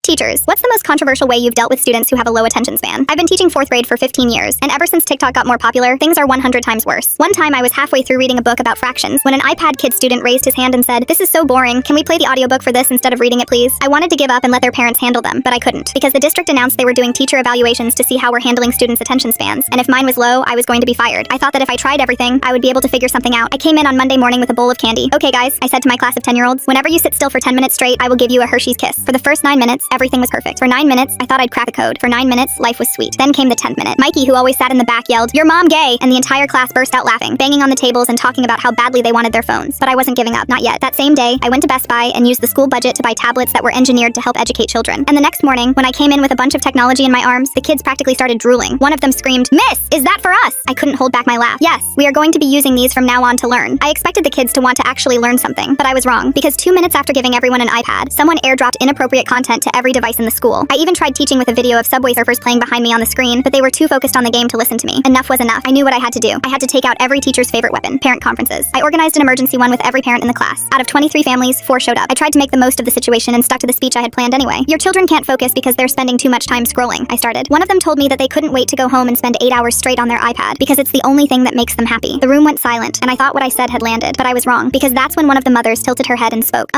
Teachers, what's the most controversial way you've dealt with students who have a low attention span? I've been teaching 4th grade for 15 years, and ever since TikTok got more popular, things are 100 times worse. One time I was halfway through reading a book about fractions when an iPad kid student raised his hand and said, "This is so boring, can we play the audiobook for this instead of reading it please?" I wanted to give up and let their parents handle them, but I couldn't, because the district announced they were doing teacher evaluations to see how we're handling students' attention spans, and if mine was low, I was going to be fired. I thought that if I tried everything, I would be able to figure something out. I came in on Monday morning with a bowl of candy. "Okay guys," I said to my class of 10-year-olds, "whenever you sit still for 10 minutes straight, I will give you a Hershey's Kiss." For the first 9 minutes, everything was perfect. For 9 minutes, I thought I'd crack a code. For 9 minutes, life was sweet. Then came the 10th minute. Mikey, who always sat in the back, yelled, "Your mom gay!" and the entire class burst out laughing, banging on the tables and talking about how badly they wanted their phones. But I wasn't giving up, not yet. That same day, I went to Best Buy and used the school budget to buy tablets that were engineered to help educate children. And the next morning, when I came in with a bunch of technology in my arms, the kids practically started drooling. One of them screamed, "Miss, is that for us?" I couldn't hold back my laugh. Yes, we are going to be using these from now on to learn. I expected the kids to want to actually learn something, but I was wrong, because 2 minutes after giving everyone an iPad, someone airdropped inappropriate content to every device in the school. I even tried teaching with a video of Subway Surfers playing behind me on the screen, but they were too focused on the game to listen to me. Enough was enough. I knew what I had to do. I had to take out every teacher's favorite weapon, parent conferences. I organized an emergency one with every parent in the class. Out of 23 families, 4 showed up. I tried to make the most of the situation and stuck to the speech I had planned anyway. "Your children can't focus because they're spending too much time scrolling," I started. One of them told me that they couldn't wait to go home and spend 8 hours straight on their iPad because it's the only thing that makes them happy. The room went silent, and I thought what I said had landed, but I was wrong, because that's when one of the mothers tilted her head and spoke.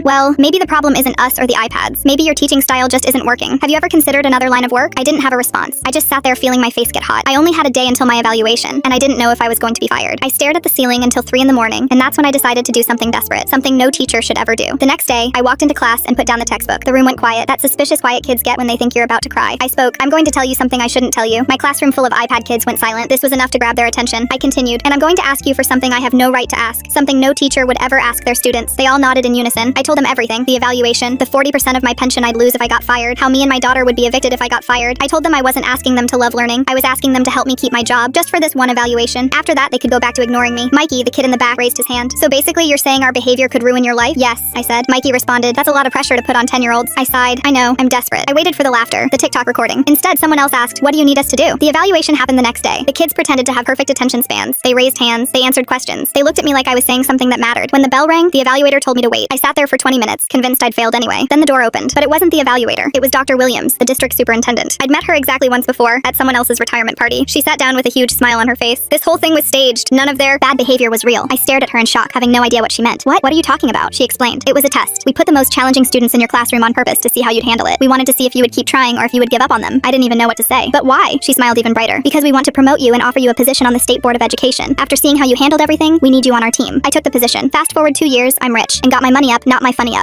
Well, maybe the problem isn't us or the iPads. Maybe your teaching style just isn't working. Have you ever considered another line of work?" I didn't have a response. I just sat there feeling my face get hot. I only had a day until my evaluation, and I didn't know if I was going to be fired. I stared at the ceiling until 3 in the morning, and that's when I decided to do something desperate, something no teacher should ever do. The next day, I walked into class and put down the textbook. The room went quiet, that suspicious quiet kids get when they think you're about to cry. I spoke, "I'm going to tell you something I shouldn't tell you." My classroom full of iPad kids went silent. This was enough to grab their attention. I continued, "And I'm going to ask you for something I have no right to ask, something no teacher would ever ask their students." They all nodded in unison. I told them everything, the evaluation, the 40% of my pension I'd lose if I got fired, how me and my daughter would be evicted if I got fired. I told them I wasn't asking them to love learning. I was asking them to help me keep my job, just for this one evaluation. After that, they could go back to ignoring me. Mikey, the kid in the back, raised his hand. "So basically you're saying our behavior could ruin your life?" "Yes," I said. Mikey responded, "That's a lot of pressure to put on 10-year-olds. I sighed. "I know, I'm desperate." I waited for the laughter, the TikTok recording. Instead, someone else asked, "What do you need us to do?" The evaluation happened the next day. The kids pretended to have perfect attention spans. They raised hands. They answered questions. They looked at me like I was saying something that mattered. When the bell rang, the evaluator told me to wait. I sat there for 20 minutes, convinced I'd failed anyway. Then the door opened. But it wasn't the evaluator. It was Dr. Williams, the district superintendent. I'd met her exactly once before, at someone else's retirement party. She sat down with a huge smile on her face. This whole thing was staged. None of their bad behavior was real. I stared at her in shock, having no idea what she meant. What are you talking about?" She explained. "It was a test. We put the most challenging students in your classroom on purpose to see how you'd handle it. We wanted to see if you would keep trying or if you would give up on them." I didn't even know what to say. "But why?" She smiled even brighter. "Because we want to promote you and offer you a position on the State Board of Education. After seeing how you handled everything, we need you on our team." I took the position. Fast forward 2 years, I'm rich, and got my money up, not my funny up.